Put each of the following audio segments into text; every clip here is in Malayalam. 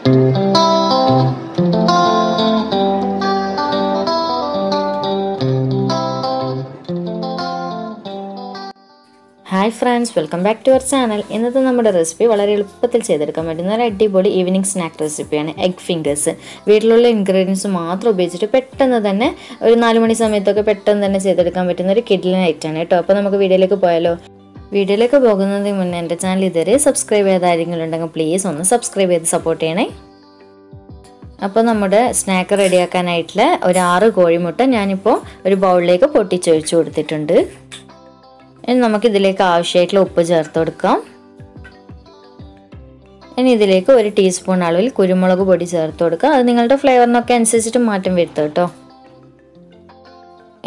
Hi friends, welcome back to our channel. ഇന്നത്തെ നമ്മുടെ റെസിപ്പി വളരെ എളുപ്പത്തിൽ ചെയ്തെടുക്കാൻ പറ്റുന്ന ഒരു അടിപൊളി ഈവനിംഗ് സ്നാക്ക് റെസിപ്പിയാണ് എഗ് ഫിംഗേഴ്സ്. വീട്ടിലുള്ള ഇൻഗ്രീഡിയൻസ് മാത്രം ഉപയോഗിച്ചിട്ട് പെട്ടെന്ന് തന്നെ ഒരു 4 മണി സമയത്തൊക്കെ പെട്ടെന്ന് തന്നെ ചെയ്തെടുക്കാൻ പറ്റുന്ന ഒരു കിഡിലൻ ഐറ്റമാണ് കേട്ടോ. അപ്പോൾ നമുക്ക് വീഡിയോയിലേക്ക് പോയാലോ. വീഡിയോയിലേക്ക് പോകുന്നതിന് മുന്നേ എൻ്റെ ചാനൽ ഇതുവരെ സബ്സ്ക്രൈബ് ചെയ്ത ആരെങ്കിലും ഉണ്ടെങ്കിൽ പ്ലീസ് ഒന്ന് സബ്സ്ക്രൈബ് ചെയ്ത് സപ്പോർട്ട് ചെയ്യണേ. അപ്പോൾ നമ്മുടെ സ്നാക്ക് റെഡിയാക്കാനായിട്ടുള്ള ഒരു 6 കോഴിമുട്ട ഞാനിപ്പോൾ ഒരു ബൗളിലേക്ക് പൊട്ടിച്ചൊഴിച്ച് കൊടുത്തിട്ടുണ്ട്. ഇനി നമുക്ക് ഇതിലേക്ക് ആവശ്യമായിട്ടുള്ള ഉപ്പ് ചേർത്ത് കൊടുക്കാം. ഇനി ഇതിലേക്ക് 1 ടീസ്പൂൺ അളവിൽ കുരുമുളക് പൊടി ചേർത്ത് കൊടുക്കുക. അത് നിങ്ങളുടെ ഫ്ലേവറിനൊക്കെ അനുസരിച്ചിട്ട് മാറ്റം വരുത്തുക കേട്ടോ.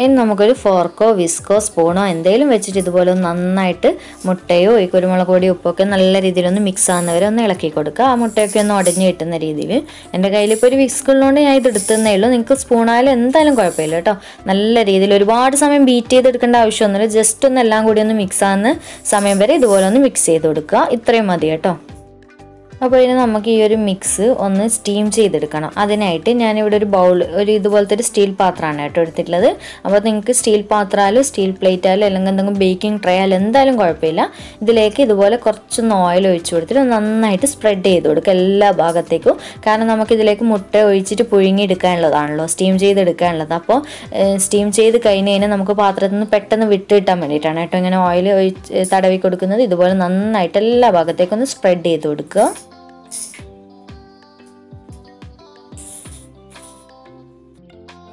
ഇനി നമുക്കൊരു ഫോർക്കോ വിസ്കോ സ്പൂണോ എന്തെങ്കിലും വെച്ചിട്ട് ഇതുപോലെ നന്നായിട്ട് മുട്ടയോ ഈ കുരുമുളക് പൊടി ഉപ്പൊക്കെ നല്ല രീതിയിലൊന്ന് മിക്സ് ആകുന്നവരെ ഒന്ന് ഇളക്കി കൊടുക്കുക. ആ മുട്ടയൊക്കെ ഒന്ന് ഉടഞ്ഞ് കിട്ടുന്ന രീതിയിൽ. എൻ്റെ കയ്യിലിപ്പോൾ ഒരു വിസ്ക് ഉള്ളതുകൊണ്ട് ഞാൻ ഇത് എടുത്തതേ ഉള്ളൂ. നിങ്ങൾക്ക് സ്പൂണായാലും എന്തായാലും കുഴപ്പമില്ല കേട്ടോ. നല്ല രീതിയിൽ ഒരുപാട് സമയം ബീറ്റ് ചെയ്തെടുക്കേണ്ട ആവശ്യമൊന്നുമില്ല. ജസ്റ്റ് ഒന്ന് എല്ലാം കൂടി ഒന്ന് മിക്സ് ആകുന്ന സമയം വരെ ഇതുപോലെ ഒന്ന് മിക്സ് ചെയ്ത് കൊടുക്കുക. ഇത്രയും മതി കേട്ടോ. അപ്പോൾ ഇനി നമുക്ക് ഈ ഒരു മിക്സ് ഒന്ന് സ്റ്റീം ചെയ്തെടുക്കണം. അതിനായിട്ട് ഞാനിവിടെ ഒരു ബൗൾ ഇതുപോലത്തെ ഒരു സ്റ്റീൽ പാത്രമാണ് കേട്ടോ എടുത്തിട്ടുള്ളത്. അപ്പോൾ നിങ്ങൾക്ക് സ്റ്റീൽ പാത്രമായാലും സ്റ്റീൽ പ്ലേറ്റ് ആയാലും അല്ലെങ്കിൽ എന്തെങ്കിലും ബേക്കിംഗ് ട്രേ ആയാലും എന്തായാലും കുഴപ്പമില്ല. ഇതിലേക്ക് ഇതുപോലെ കുറച്ചൊന്ന് ഓയിൽ ഒഴിച്ച് കൊടുത്തിട്ട് നന്നായിട്ട് സ്പ്രെഡ് ചെയ്ത് കൊടുക്കുക എല്ലാ ഭാഗത്തേക്കും. കാരണം നമുക്കിതിലേക്ക് മുട്ട ഒഴിച്ചിട്ട് പുഴുങ്ങിയെടുക്കാനുള്ളതാണല്ലോ, സ്റ്റീം ചെയ്തെടുക്കാനുള്ളത്. അപ്പോൾ സ്റ്റീം ചെയ്ത് കഴിഞ്ഞ് കഴിഞ്ഞാൽ നമുക്ക് പാത്രത്തിൽ നിന്ന് പെട്ടെന്ന് വിട്ട് കിട്ടാൻ വേണ്ടിയിട്ടാണ് കേട്ടോ ഇങ്ങനെ ഓയിൽ തടവി കൊടുക്കുന്നത്. ഇതുപോലെ നന്നായിട്ട് എല്ലാ ഭാഗത്തേക്കും ഒന്ന് സ്പ്രെഡ് ചെയ്ത് കൊടുക്കുക.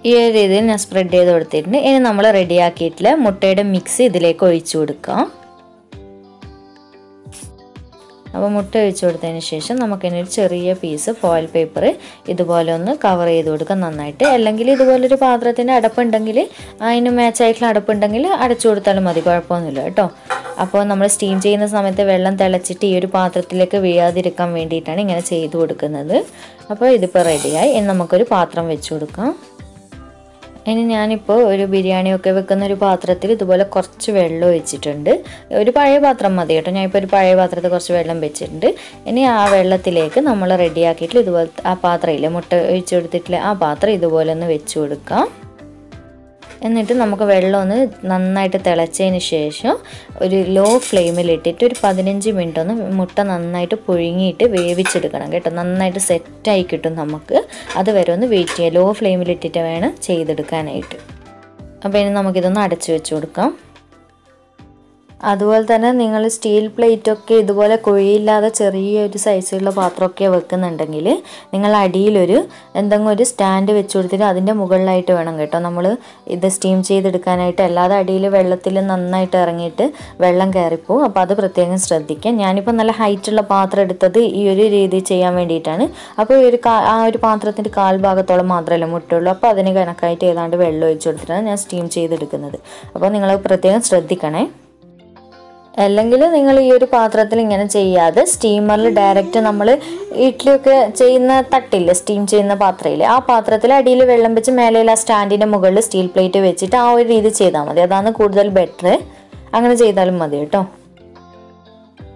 ഈ ഒരു രീതിയിൽ ഞാൻ സ്പ്രെഡ് ചെയ്ത് കൊടുത്തിട്ടുണ്ട്. ഇനി നമ്മൾ റെഡിയാക്കിയിട്ടുള്ള മുട്ടയുടെ മിക്സ് ഇതിലേക്ക് ഒഴിച്ചു കൊടുക്കാം. അപ്പോൾ മുട്ട ഒഴിച്ചു കൊടുത്തതിന് ശേഷം നമുക്കിനി ഒരു ചെറിയ പീസ് ഫോയിൽ പേപ്പർ ഇതുപോലെ ഒന്ന് കവർ ചെയ്ത് കൊടുക്കാം നന്നായിട്ട്. അല്ലെങ്കിൽ ഇതുപോലൊരു പാത്രത്തിൻ്റെ അടപ്പുണ്ടെങ്കിൽ അതിന് മാച്ചായിട്ടുള്ള അടപ്പുണ്ടെങ്കിൽ അടച്ചു കൊടുത്താലും മതി, കുഴപ്പമൊന്നുമില്ല കേട്ടോ. അപ്പോൾ നമ്മൾ സ്റ്റീം ചെയ്യുന്ന സമയത്ത് വെള്ളം തിളച്ചിട്ട് ഈ ഒരു പാത്രത്തിലേക്ക് വീഴാതിരിക്കാൻ വേണ്ടിയിട്ടാണ് ഇങ്ങനെ ചെയ്ത് കൊടുക്കുന്നത്. അപ്പോൾ ഇതിപ്പോൾ റെഡിയായി. ഇനി നമുക്കൊരു പാത്രം വെച്ച് കൊടുക്കാം. ഇനി ഞാനിപ്പോൾ ഒരു ബിരിയാണിയൊക്കെ വെക്കുന്ന ഒരു പാത്രത്തിൽ ഇതുപോലെ കുറച്ച് വെള്ളം ഒഴിച്ചിട്ടുണ്ട്. ഒരു പഴയ പാത്രം മതി കേട്ടോ. ഞാനിപ്പോൾ ഒരു പഴയ പാത്രത്തിൽ കുറച്ച് വെള്ളം വെച്ചിട്ടുണ്ട്. ഇനി ആ വെള്ളത്തിലേക്ക് നമ്മൾ റെഡിയാക്കിയിട്ട് ഇതുപോലെ ആ പാത്രമില്ലേ മുട്ട ഒഴിച്ച് കൊടുത്തിട്ടില്ല ആ പാത്രം ഇതുപോലെ ഒന്ന് വെച്ച് കൊടുക്കാം. എന്നിട്ട് നമുക്ക് വെള്ളം ഒന്ന് നന്നായിട്ട് തിളച്ചതിന് ശേഷം ഒരു ലോ ഫ്ലെയിമിലിട്ടിട്ട് ഒരു 15 മിനിറ്റ് ഒന്ന് മുട്ട നന്നായിട്ട് പുഴുങ്ങിയിട്ട് വേവിച്ചെടുക്കണം കേട്ടോ. നന്നായിട്ട് സെറ്റായി കിട്ടും നമുക്ക്. അതുവരെ ഒന്ന് വെയിറ്റ് ചെയ്യാം. ലോ ഫ്ലെയിമിലിട്ടിട്ട് വേണം ചെയ്തെടുക്കാനായിട്ട്. അപ്പോൾ ഇനി നമുക്കിതൊന്ന് അടച്ചു വെച്ച് കൊടുക്കാം. അതുപോലെ തന്നെ നിങ്ങൾ സ്റ്റീൽ പ്ലേറ്റൊക്കെ ഇതുപോലെ കുഴിയില്ലാതെ ചെറിയൊരു സൈസിലുള്ള പാത്രമൊക്കെ വെക്കുന്നുണ്ടെങ്കിൽ നിങ്ങൾ അടിയിലൊരു എന്തെങ്കിലും ഒരു സ്റ്റാൻഡ് വെച്ച് കൊടുത്തിട്ട് അതിൻ്റെ മുകളിലായിട്ട് വേണം കേട്ടോ നമ്മൾ ഇത് സ്റ്റീം ചെയ്തെടുക്കാനായിട്ട്. അല്ലാതെ അടിയിൽ വെള്ളത്തിൽ നന്നായിട്ട് ഇറങ്ങിയിട്ട് വെള്ളം കയറിപ്പോവും. അപ്പോൾ അത് പ്രത്യേകം ശ്രദ്ധിക്കാം. ഞാനിപ്പോൾ നല്ല ഹൈറ്റുള്ള പാത്രം എടുത്തത് ഈ ഒരു രീതി ചെയ്യാൻ വേണ്ടിയിട്ടാണ്. അപ്പോൾ ആ ഒരു പാത്രത്തിൻ്റെ കാൽഭാഗത്തോളം മാത്രമല്ല മുട്ടുള്ളൂ. അപ്പോൾ അതിന് കണക്കായിട്ട് ഏതാണ്ട് വെള്ളം ഒഴിച്ച് കൊടുത്തിട്ടാണ് ഞാൻ സ്റ്റീം ചെയ്തെടുക്കുന്നത്. അപ്പോൾ നിങ്ങൾ പ്രത്യേകം ശ്രദ്ധിക്കണേ. അല്ലെങ്കിൽ നിങ്ങൾ ഈ ഒരു പാത്രത്തിൽ ഇങ്ങനെ ചെയ്യാതെ സ്റ്റീമറിൽ ഡയറക്റ്റ് നമ്മൾ ഇഡ്ഡലിയൊക്കെ ചെയ്യുന്ന തട്ടില്ലേ, സ്റ്റീം ചെയ്യുന്ന പാത്രമില്ലേ, ആ പാത്രത്തിൽ അടിയിൽ വെള്ളം വെച്ച് മേലെയുള്ള സ്റ്റാൻഡിൻ്റെ മുകളിൽ സ്റ്റീൽ പ്ലേറ്റ് വെച്ചിട്ട് ആ ഒരു രീതി ചെയ്താൽ മതി. അതാണ് കൂടുതൽ ബെറ്റർ. അങ്ങനെ ചെയ്താലും മതി കേട്ടോ.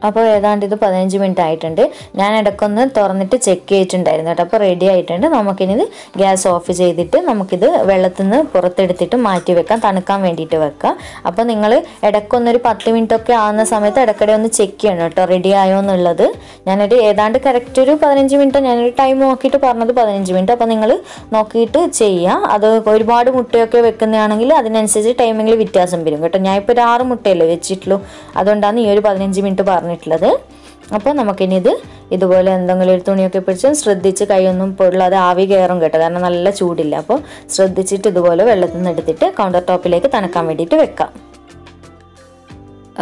അപ്പോൾ ഏതാണ്ട് ഇത് 15 മിനിറ്റ് ആയിട്ടുണ്ട്. ഞാൻ ഇടയ്ക്കൊന്ന് തുറന്നിട്ട് ചെക്ക് ചെയ്തിട്ടുണ്ടായിരുന്നു കേട്ടോ. അപ്പോൾ റെഡി ആയിട്ടുണ്ട്. നമുക്കിനി ഗ്യാസ് ഓഫ് ചെയ്തിട്ട് നമുക്കിത് വെള്ളത്തിൽ നിന്ന് പുറത്തെടുത്തിട്ട് മാറ്റി വെക്കാം, തണുക്കാൻ വേണ്ടിയിട്ട് വെക്കാം. അപ്പോൾ നിങ്ങൾ ഇടയ്ക്കൊന്നൊരു 10 മിനിറ്റൊക്കെ ആകുന്ന സമയത്ത് ഇടയ്ക്കിടെ ഒന്ന് ചെക്ക് ചെയ്യണം കേട്ടോ റെഡി ആയോ എന്നുള്ളത്. ഞാനൊരു ഏതാണ്ട് കറക്റ്റ് ഒരു 15 മിനിറ്റ് ഞാനൊരു ടൈം നോക്കിയിട്ട് പറഞ്ഞത് 15 മിനിറ്റ്. അപ്പോൾ നിങ്ങൾ നോക്കിയിട്ട് ചെയ്യുക. അത് ഒരുപാട് മുട്ടയൊക്കെ വെക്കുന്നതാണെങ്കിൽ അതിനനുസരിച്ച് ടൈമിങ്ങിൽ വ്യത്യാസം വരും കേട്ടോ. ഞാനിപ്പോൾ ഒരു 6 മുട്ടയല്ലേ വെച്ചിട്ടുള്ളൂ. അതുകൊണ്ടാണ് ഈ ഒരു 15 മിനിറ്റ് പറഞ്ഞിട്ടുള്ളത്. അപ്പോൾ നമുക്കിനി ഇതുപോലെ എന്തെങ്കിലും ഒരു തുണിയൊക്കെ പിടിച്ച് ശ്രദ്ധിച്ച് കൈയൊന്നും പൊള്ളാതെ ആവി കയറും കേട്ടോ. കാരണം നല്ല ചൂടില്ല. അപ്പോൾ ശ്രദ്ധിച്ചിട്ട് ഇതുപോലെ വെള്ളത്തിൽ നിന്ന് എടുത്തിട്ട് കൗണ്ടർ ടോപ്പിലേക്ക് തണുക്കാൻ വേണ്ടിയിട്ട് വെക്കാം.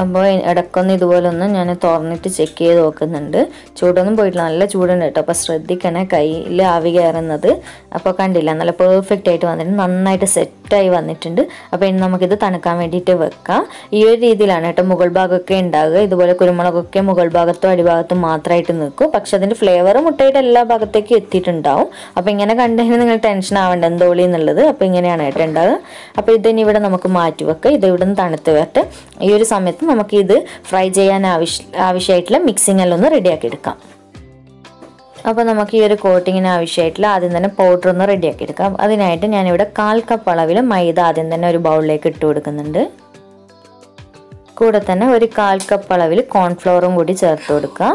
അപ്പോൾ ഇടയ്ക്കൊന്ന് ഇതുപോലെ ഒന്ന് ഞാൻ തുറന്നിട്ട് ചെക്ക് ചെയ്ത് നോക്കുന്നുണ്ട്. ചൂടൊന്നും പോയിട്ടില്ല, നല്ല ചൂടുണ്ട് കേട്ടോ. അപ്പോൾ ശ്രദ്ധിക്കണേ കയ്യിൽ ആവി കയറുന്നത്. അപ്പോൾ കണ്ടില്ല, നല്ല പെർഫെക്റ്റ് ആയിട്ട് വന്നിട്ടുണ്ട്, നന്നായിട്ട് സെറ്റായി വന്നിട്ടുണ്ട്. അപ്പോൾ ഇനി നമുക്കിത് തണുക്കാൻ വേണ്ടിയിട്ട് വെക്കാം. ഈ ഒരു രീതിയിലാണ് കേട്ടോ മുകൾ ഭാഗമൊക്കെ ഉണ്ടാകുക. ഇതുപോലെ കുരുമുളകൊക്കെ മുകൾ ഭാഗത്തും അടിഭാഗത്തും മാത്രമായിട്ട് നിൽക്കും. പക്ഷെ അതിൻ്റെ ഫ്ലേവർ മുട്ടയുടെ എല്ലാ ഭാഗത്തേക്കും എത്തിയിട്ടുണ്ടാവും. അപ്പോൾ ഇങ്ങനെ കണ്ടുകഴിഞ്ഞാൽ നിങ്ങൾ ടെൻഷൻ ആവേണ്ട എന്തോളി എന്നുള്ളത്. അപ്പോൾ ഇങ്ങനെയാണ് കേട്ടോ ഉണ്ടാകുക. അപ്പോൾ ഇതിനി ഇവിടെ നമുക്ക് മാറ്റി വെക്കാം. ഇത് ഇവിടെ നിന്ന് തണുത്ത് വരട്ടെ. ഈ ഒരു സമയത്ത് നമുക്ക് ഇത് ഫ്രൈ ചെയ്യാൻ ആവശ്യമായിട്ടുള്ള മിക്സിംഗ് എല്ലാം ഒന്ന് റെഡിയാക്കി എടുക്കാം. അപ്പോൾ നമുക്ക് ഈ ഒരു കോട്ടിങ്ങിന് ആവശ്യമായിട്ടുള്ള ആദ്യം തന്നെ പൗഡർ ഒന്ന് റെഡിയാക്കി എടുക്കാം. അതിനായിട്ട് ഞാനിവിടെ 1/4 കപ്പ് അളവിൽ മൈദ ആദ്യം തന്നെ ഒരു ബൗളിലേക്ക് ഇട്ട് കൊടുക്കുന്നുണ്ട്. കൂടെ തന്നെ ഒരു 1/4 കപ്പ് അളവിൽ കോൺഫ്ലവറും കൂടി ചേർത്ത് കൊടുക്കുക.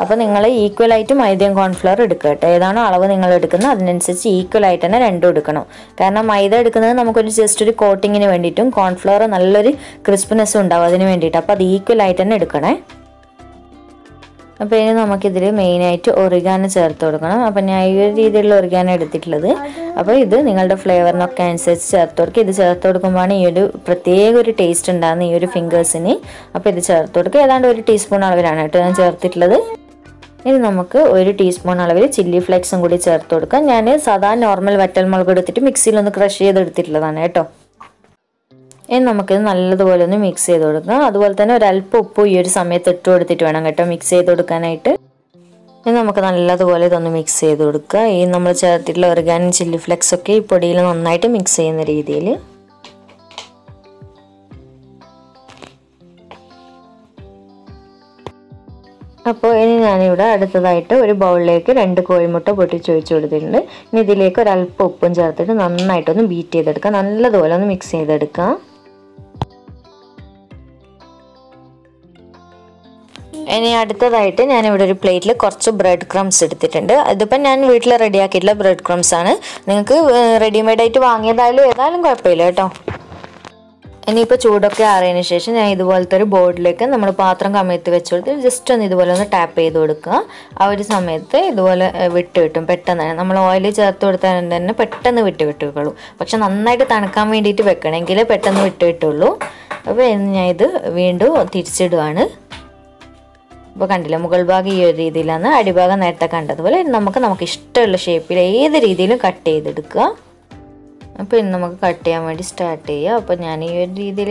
അപ്പോൾ നിങ്ങൾ ഈക്വലായിട്ട് മൈദയും കോൺഫ്ലവർ എടുക്കുക കേട്ടോ. ഏതാണോ അളവ് നിങ്ങൾ എടുക്കുന്നത് അതിനനുസരിച്ച് ഈക്വലായിട്ട് തന്നെ രണ്ടും എടുക്കണം. കാരണം മൈദ എടുക്കുന്നത് നമുക്കൊരു ജസ്റ്റ് ഒരു കോട്ടിങ്ങിന് വേണ്ടിയിട്ടും കോൺഫ്ലവർ നല്ലൊരു ക്രിസ്പിനെസ്സും ഉണ്ടാവും അതിന് വേണ്ടിയിട്ട്. അപ്പോൾ അത് ഈക്വലായിട്ട് തന്നെ എടുക്കണേ. അപ്പോൾ ഇനി നമുക്കിതിൽ മെയിനായിട്ട് ഒറിഗാനോ ചേർത്ത് കൊടുക്കണം. അപ്പോൾ ഞാൻ ഈ ഒരു രീതിയിലുള്ള ഒറിഗാനോ എടുത്തിട്ടുള്ളത്. അപ്പോൾ ഇത് നിങ്ങളുടെ ഫ്ലേവറിനൊക്കെ അനുസരിച്ച് ചേർത്ത് കൊടുക്കുക. ഇത് ചേർത്ത് കൊടുക്കുമ്പോഴാണ് ഈ ഒരു പ്രത്യേക ഒരു ടേസ്റ്റ് ഉണ്ടാകുന്നത് ഈ ഒരു ഫിംഗേഴ്സിന്. അപ്പോൾ ഇത് ചേർത്ത് കൊടുക്കുക. ഏതാണ്ട് 1 ടീസ്പൂൺ അളവിലാണ് കേട്ടോ ഞാൻ ചേർത്തിട്ടുള്ളത്. ഇനി നമുക്ക് 1 ടീസ്പൂൺ അളവിൽ ചില്ലി ഫ്ലേക്സും കൂടി ചേർത്ത് കൊടുക്കാം. ഞാൻ സാധാ നോർമൽ വറ്റൽമുളക് എടുത്തിട്ട് മിക്സിയിലൊന്ന് ക്രഷ് ചെയ്തെടുത്തിട്ടുള്ളതാണ് കേട്ടോ. ഇനി നമുക്കിത് നല്ലതുപോലെ ഒന്ന് മിക്സ് ചെയ്ത് കൊടുക്കാം. അതുപോലെ തന്നെ ഒരല്പം ഉപ്പ് ഈ ഒരു സമയത്ത് ഇട്ട് കൊടുത്തിട്ട് വേണം കേട്ടോ മിക്സ് ചെയ്ത് കൊടുക്കാനായിട്ട്. ഇനി നമുക്ക് നല്ലതുപോലെ ഇതൊന്ന് മിക്സ് ചെയ്ത് കൊടുക്കുക. ഈ നമ്മൾ ചേർത്തിട്ടുള്ള ഒറിഗാനോ ചില്ലി ഫ്ലേക്സ് ഒക്കെ ഈ പൊടിയിൽ നന്നായിട്ട് മിക്സ് ചെയ്യുന്ന രീതിയിൽ. അപ്പോൾ ഇനി ഞാനിവിടെ അടുത്തതായിട്ട് ഒരു ബൗളിലേക്ക് 2 കോഴിമുട്ട പൊട്ടിച്ചൊഴിച്ച് കൊടുത്തിട്ടുണ്ട്. ഇനി ഇതിലേക്ക് ഒരല്പം ഉപ്പും ചേർത്തിട്ട് നന്നായിട്ടൊന്ന് ബീറ്റ് ചെയ്തെടുക്കുക. നല്ലതുപോലെ ഒന്ന് മിക്സ് ചെയ്തെടുക്കുക. ഇനി അടുത്തതായിട്ട് ഞാനിവിടെ ഒരു പ്ലേറ്റിൽ കുറച്ച് ബ്രെഡ് ക്രംസ് എടുത്തിട്ടുണ്ട്. ഇതിപ്പം ഞാൻ വീട്ടിൽ റെഡിയാക്കിയിട്ടുള്ള ബ്രെഡ് ക്രംസ് ആണ്. നിങ്ങൾക്ക് റെഡിമെയ്ഡായിട്ട് വാങ്ങിയതായാലും ഏതായാലും കുഴപ്പമില്ല കേട്ടോ. ഇനിയിപ്പോൾ ചൂടൊക്കെ ആറിയതിന് ശേഷം ഞാൻ ഇതുപോലത്തെ ഒരു ബോർഡിലേക്ക് നമ്മൾ പാത്രം കമഴ്ത്തി വെച്ച് കൊടുത്ത് ജസ്റ്റ് ഒന്ന് ഇതുപോലെ ഒന്ന് ടാപ്പ് ചെയ്ത് കൊടുക്കുക. ആ ഒരു സമയത്ത് ഇതുപോലെ വിട്ട് കിട്ടും പെട്ടെന്ന് തന്നെ. നമ്മൾ ഓയിൽ ചേർത്ത് കൊടുത്താൽ തന്നെ പെട്ടെന്ന് വിട്ട് കിട്ടുള്ളൂ. പക്ഷെ നന്നായിട്ട് തണുക്കാൻ വേണ്ടിയിട്ട് വെക്കണമെങ്കിൽ പെട്ടെന്ന് വിട്ട് കിട്ടുള്ളൂ. അപ്പോൾ ഞാൻ ഇത് വീണ്ടും തിരിച്ചിടുകയാണ്. അപ്പോൾ കണ്ടില്ല, മുകൾ ഭാഗം ഈ ഒരു രീതിയിലാണ്, അടിഭാഗം നേരത്തെ കണ്ടതുപോലെ. നമുക്ക് ഇഷ്ടമുള്ള ഷേപ്പിൽ ഏത് രീതിയിലും കട്ട് ചെയ്തെടുക്കുക. അപ്പോൾ ഇനി നമുക്ക് കട്ട് ചെയ്യാൻ വേണ്ടി സ്റ്റാർട്ട് ചെയ്യുക. അപ്പോൾ ഞാൻ ഈ ഒരു രീതിയിൽ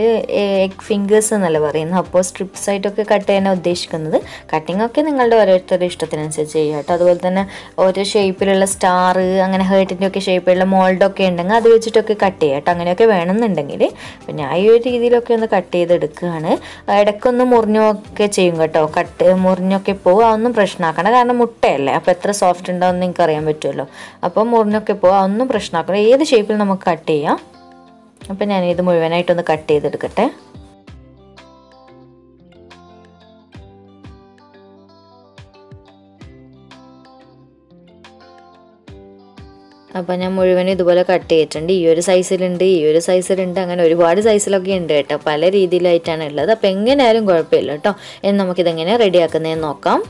എഗ് ഫിംഗേഴ്സ് എന്നല്ല പറയുന്നത്. അപ്പോൾ സ്ട്രിപ്സ് ആയിട്ടൊക്കെ കട്ട് ചെയ്യാനാണ് ഉദ്ദേശിക്കുന്നത്. കട്ടിംഗ് ഒക്കെ നിങ്ങളുടെ ഓരോരുത്തരുടെ ഇഷ്ടത്തിനനുസരിച്ച് ചെയ്യുക കേട്ടോ. അതുപോലെ തന്നെ ഓരോ ഷേപ്പിലുള്ള സ്റ്റാർ അങ്ങനെ ഹേർട്ടിൻ്റെ ഒക്കെ ഷേപ്പിലുള്ള മോൾഡൊക്കെ ഉണ്ടെങ്കിൽ അത് വെച്ചിട്ടൊക്കെ കട്ട് ചെയ്യുക കേട്ടോ. അങ്ങനെയൊക്കെ വേണമെന്നുണ്ടെങ്കിൽ. അപ്പോൾ ഞാൻ ഈ ഒരു രീതിയിലൊക്കെ ഒന്ന് കട്ട് ചെയ്തെടുക്കുകയാണ്. ഇടയ്ക്കൊന്ന് മുറിഞ്ഞൊക്കെ ചെയ്യും കേട്ടോ. മുറിഞ്ഞൊക്കെ പോകും, അതൊന്നും പ്രശ്നമാക്കണം. കാരണം മുട്ടയല്ലേ, അപ്പോൾ എത്ര സോഫ്റ്റ് ഉണ്ടാവും നിങ്ങൾക്ക് അറിയാൻ പറ്റുമല്ലോ. അപ്പോൾ മുറിഞ്ഞൊക്കെ പോകും, അതൊന്നും പ്രശ്നമാക്കണം. ഏത് ഷേപ്പിൽ നമുക്ക് കട്ട് ചെയ്യാം. അപ്പം ഞാനിത് മുഴുവനായിട്ടൊന്ന് കട്ട് ചെയ്തെടുക്കട്ടെ. അപ്പോൾ ഞാൻ മുഴുവനും ഇതുപോലെ കട്ട് ചെയ്തിട്ടുണ്ട്. ഈ ഒരു സൈസിലുണ്ട്, ഈ ഒരു സൈസിലുണ്ട്, അങ്ങനെ ഒരുപാട് സൈസിലൊക്കെ ഉണ്ട് കേട്ടോ. പല രീതിയിലായിട്ടാണ് ഉള്ളത്. അപ്പോൾ എങ്ങനെയായാലും കുഴപ്പമില്ല കേട്ടോ. ഇനി നമുക്കിതെങ്ങനെ റെഡിയാക്കുന്നതെന്ന് നോക്കാം.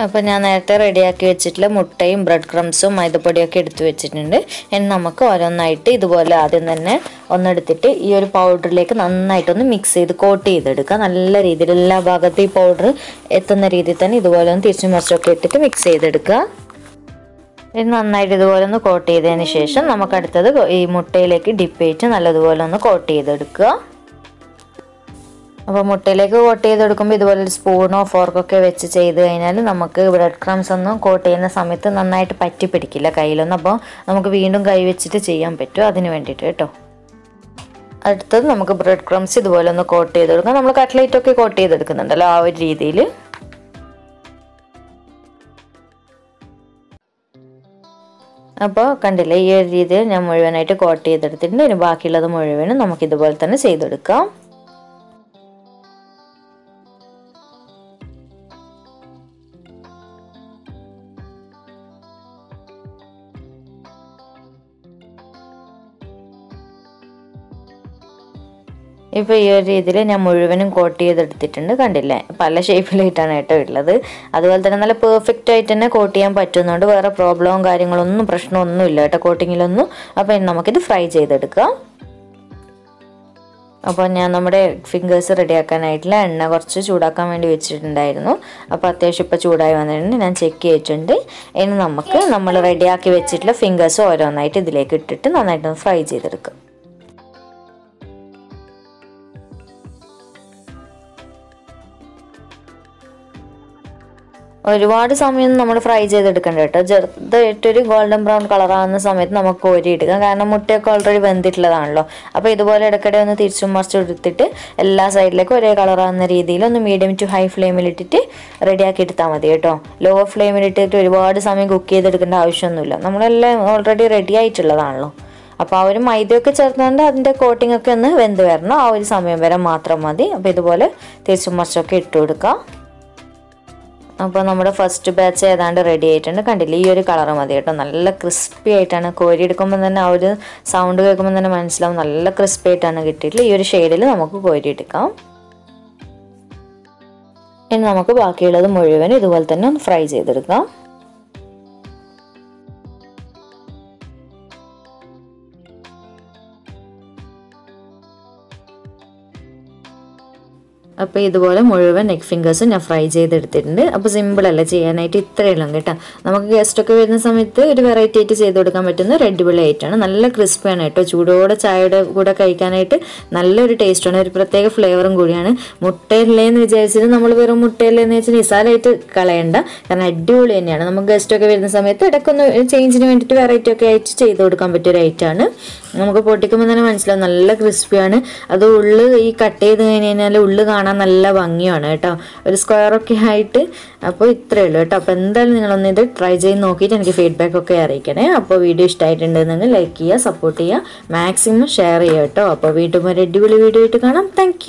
അപ്പോൾ ഞാൻ നേരത്തെ റെഡിയാക്കി വെച്ചിട്ടുള്ള മുട്ടയും ബ്രെഡ് ക്രംസും മൈദപ്പൊടിയൊക്കെ എടുത്ത് വെച്ചിട്ടുണ്ട്. ഇനി നമുക്ക് ഓരോന്നായിട്ട് ഇതുപോലെ ആദ്യം തന്നെ ഒന്നെടുത്തിട്ട് ഈ ഒരു പൗഡറിലേക്ക് നന്നായിട്ടൊന്ന് മിക്സ് ചെയ്ത് കോട്ട് ചെയ്തെടുക്കുക. നല്ല രീതിയിൽ എല്ലാ ഭാഗത്തും ഈ പൗഡർ എത്തുന്ന രീതിയിൽ തന്നെ ഇതുപോലെ ഒന്ന് തിരിച്ചും മറിച്ചൊക്കെ ഇട്ടിട്ട് മിക്സ് ചെയ്തെടുക്കുക. ഇത് നന്നായിട്ട് ഇതുപോലെ ഒന്ന് കോട്ട് ചെയ്തതിന് ശേഷം നമുക്ക് അടുത്തത് ഈ മുട്ടയിലേക്ക് ഡിപ്പ് ചെയ്തിട്ട് നല്ലതുപോലെ ഒന്ന് കോട്ട് ചെയ്തെടുക്കുക. അപ്പോൾ മുട്ടയിലേക്ക് കോട്ട് ചെയ്തെടുക്കുമ്പോൾ ഇതുപോലെ ഒരു സ്പൂണോ ഫോർക്കൊക്കെ വെച്ച് ചെയ്ത് കഴിഞ്ഞാൽ നമുക്ക് ബ്രെഡ് ക്രംസ് ഒന്നും കോട്ട് ചെയ്യുന്ന സമയത്ത് നന്നായിട്ട് പറ്റി പിടിക്കില്ല കയ്യിലൊന്നും. അപ്പോൾ നമുക്ക് വീണ്ടും കൈ വെച്ചിട്ട് ചെയ്യാൻ പറ്റും, അതിന് വേണ്ടിയിട്ട് കേട്ടോ. അടുത്തത് നമുക്ക് ബ്രെഡ് ക്രംസ് ഇതുപോലെ ഒന്ന് കോട്ട് ചെയ്തെടുക്കാം. നമ്മൾ കട്ട്ലേറ്റൊക്കെ കോട്ട് ചെയ്തെടുക്കുന്നുണ്ടല്ലോ, ആ ഒരു രീതിയിൽ. അപ്പോൾ കണ്ടില്ലേ, ഈ ഒരു രീതിയിൽ ഞാൻ മുഴുവനായിട്ട് കോട്ട് ചെയ്തെടുത്തിട്ടുണ്ട്. ഇനി ബാക്കിയുള്ളത് മുഴുവനും നമുക്കിതുപോലെ തന്നെ ചെയ്തെടുക്കാം. ഇപ്പോൾ ഈ ഒരു രീതിയിൽ ഞാൻ മുഴുവനും കോട്ട് ചെയ്തെടുത്തിട്ടുണ്ട്. കണ്ടില്ലേ, പല ഷേപ്പിലായിട്ടാണ് കേട്ടോ ഉള്ളത്. അതുപോലെ തന്നെ നല്ല പെർഫെക്റ്റ് ആയിട്ട് തന്നെ കോട്ട് ചെയ്യാൻ പറ്റുന്നതുകൊണ്ട് വേറെ പ്രോബ്ലവും കാര്യങ്ങളൊന്നും പ്രശ്നമൊന്നും ഇല്ല കേട്ടോ കോട്ടിങ്ങിലൊന്നും. അപ്പോൾ ഇനി നമുക്കിത് ഫ്രൈ ചെയ്തെടുക്കാം. അപ്പോൾ ഞാൻ നമ്മുടെ ഫിംഗേഴ്സ് റെഡിയാക്കാനായിട്ടുള്ള എണ്ണ കുറച്ച് ചൂടാക്കാൻ വേണ്ടി വെച്ചിട്ടുണ്ടായിരുന്നു. അപ്പോൾ അത്യാവശ്യം ഇപ്പോൾ ചൂടായി വന്നിട്ടുണ്ട്, ഞാൻ ചെക്ക് ചെയ്തിട്ടുണ്ട്. ഇനി നമുക്ക് നമ്മൾ റെഡിയാക്കി വെച്ചിട്ടുള്ള ഫിംഗേഴ്സ് ഓരോന്നായിട്ട് ഇതിലേക്ക് ഇട്ടിട്ട് നന്നായിട്ടൊന്ന് ഫ്രൈ ചെയ്തെടുക്കാം. ഒരുപാട് സമയം നമ്മൾ ഫ്രൈ ചെയ്തെടുക്കണ്ട കേട്ടോ. ചെറുതായിട്ടൊരു ഗോൾഡൻ ബ്രൗൺ കളറാകുന്ന സമയത്ത് നമുക്ക് കോരിയെടുക്കാം. കാരണം മുട്ടയൊക്കെ ഓൾറെഡി വെന്തിട്ടുള്ളതാണല്ലോ. അപ്പോൾ ഇതുപോലെ ഇടയ്ക്കിടെ ഒന്ന് തിരിച്ചും മറിച്ചും എടുത്തിട്ട് എല്ലാ സൈഡിലേക്കും ഒരേ കളറാകുന്ന രീതിയിൽ ഒന്ന് മീഡിയം ടു ഹൈ ഫ്ലെയിമിലിട്ടിട്ട് റെഡിയാക്കി എടുത്താൽ മതി കേട്ടോ. ലോ ഫ്ലെയിമിലിട്ടിട്ട് ഒരുപാട് സമയം കുക്ക് ചെയ്തെടുക്കേണ്ട ആവശ്യമൊന്നുമില്ല. നമ്മളെല്ലാം ഓൾറെഡി റെഡി ആയിട്ടുള്ളതാണല്ലോ. അപ്പോൾ ആ ഒരു മൈദയൊക്കെ ചേർത്തുകൊണ്ട് അതിൻ്റെ കോട്ടിംഗ് ഒക്കെ ഒന്ന് വെന്ത് വരണം. ആ ഒരു സമയം വരെ മാത്രം മതി. അപ്പോൾ ഇതുപോലെ തിരിച്ചും മറിച്ചൊക്കെ ഇട്ട് കൊടുക്കാം. അപ്പോൾ നമ്മുടെ ഫസ്റ്റ് ബാച്ച് ഏതാണ്ട് റെഡി ആയിട്ടുണ്ട്. കണ്ടില്ലേ, ഈ ഒരു കളറ് മതി കേട്ടോ. നല്ല ക്രിസ്പി ആയിട്ടാണ് കോരി എടുക്കുമ്പോൾ തന്നെ ആ ഒരു സൗണ്ട് കേൾക്കുമ്പോൾ തന്നെ മനസ്സിലാവും നല്ല ക്രിസ്പി ആയിട്ടാണ് കിട്ടിയിട്ടുള്ളത്. ഈ ഒരു ഷെയ്ഡിൽ നമുക്ക് കോരി എടുക്കാം. ഇനി നമുക്ക് ബാക്കിയുള്ളത് മുഴുവൻ ഇതുപോലെ തന്നെ ഒന്ന് ഫ്രൈ ചെയ്തെടുക്കാം. അപ്പോൾ ഇതുപോലെ മുഴുവൻ നെക്ക് ഫിംഗേഴ്സും ഞാൻ ഫ്രൈ ചെയ്തെടുത്തിട്ടുണ്ട്. അപ്പോൾ സിമ്പിളല്ല ചെയ്യാനായിട്ട്, ഇത്രയേ ഉള്ളൂ കേട്ടോ. നമുക്ക് ഗസ്റ്റൊക്കെ വരുന്ന സമയത്ത് ഒരു വെറൈറ്റി ആയിട്ട് ചെയ്ത് കൊടുക്കാൻ പറ്റുന്ന റെഡ് ബിളി ആയിട്ടാണ്. നല്ല ക്രിസ്പിയാണ് കേട്ടോ. ചൂടോടെ ചായയുടെ കൂടെ കഴിക്കാനായിട്ട് നല്ലൊരു ടേസ്റ്റാണ്, ഒരു പ്രത്യേക ഫ്ലേവറും കൂടിയാണ്. മുട്ടയില്ലേന്ന് വിചാരിച്ചിട്ട് നമ്മൾ വെറും മുട്ടയില്ലേന്ന് വെച്ചാൽ നിസാരമായിട്ട് കളയണ്ട. കാരണം അടിപൊളി തന്നെയാണ്. നമുക്ക് ഗസ്റ്റൊക്കെ വരുന്ന സമയത്ത് ഇടയ്ക്കൊന്ന് ചേഞ്ചിന് വേണ്ടിയിട്ട് വെറൈറ്റി ഒക്കെ ആയിട്ട് ചെയ്ത് കൊടുക്കാൻ പറ്റിയ ഒരു ഐറ്റമാണ്. നമുക്ക് പൊട്ടിക്കുമ്പോൾ തന്നെ മനസ്സിലാവും നല്ല ക്രിസ്പിയാണ്. അത് ഉള്ളു ഈ കട്ട് ചെയ്ത് കഴിഞ്ഞാൽ ഉള്ളു കാണാൻ നല്ല ഭംഗിയാണ് കേട്ടോ, ഒരു സ്ക്വയറൊക്കെ ആയിട്ട്. അപ്പോൾ ഇത്രയേ ഉള്ളൂ കേട്ടോ. അപ്പോൾ എന്തായാലും നിങ്ങളൊന്ന് ഇത് ട്രൈ ചെയ്ത് നോക്കിയിട്ട് എനിക്ക് ഫീഡ്ബാക്ക് ഒക്കെ അറിയിക്കണേ. അപ്പോൾ വീഡിയോ ഇഷ്ടമായിട്ടുണ്ടെങ്കിൽ ലൈക്ക് ചെയ്യുക, സപ്പോർട്ട് ചെയ്യുക, മാക്സിമം ഷെയർ ചെയ്യുക കേട്ടോ. അപ്പോൾ വീണ്ടും ഒരു അടിപൊളി വീഡിയോ ആയിട്ട് കാണാം. താങ്ക്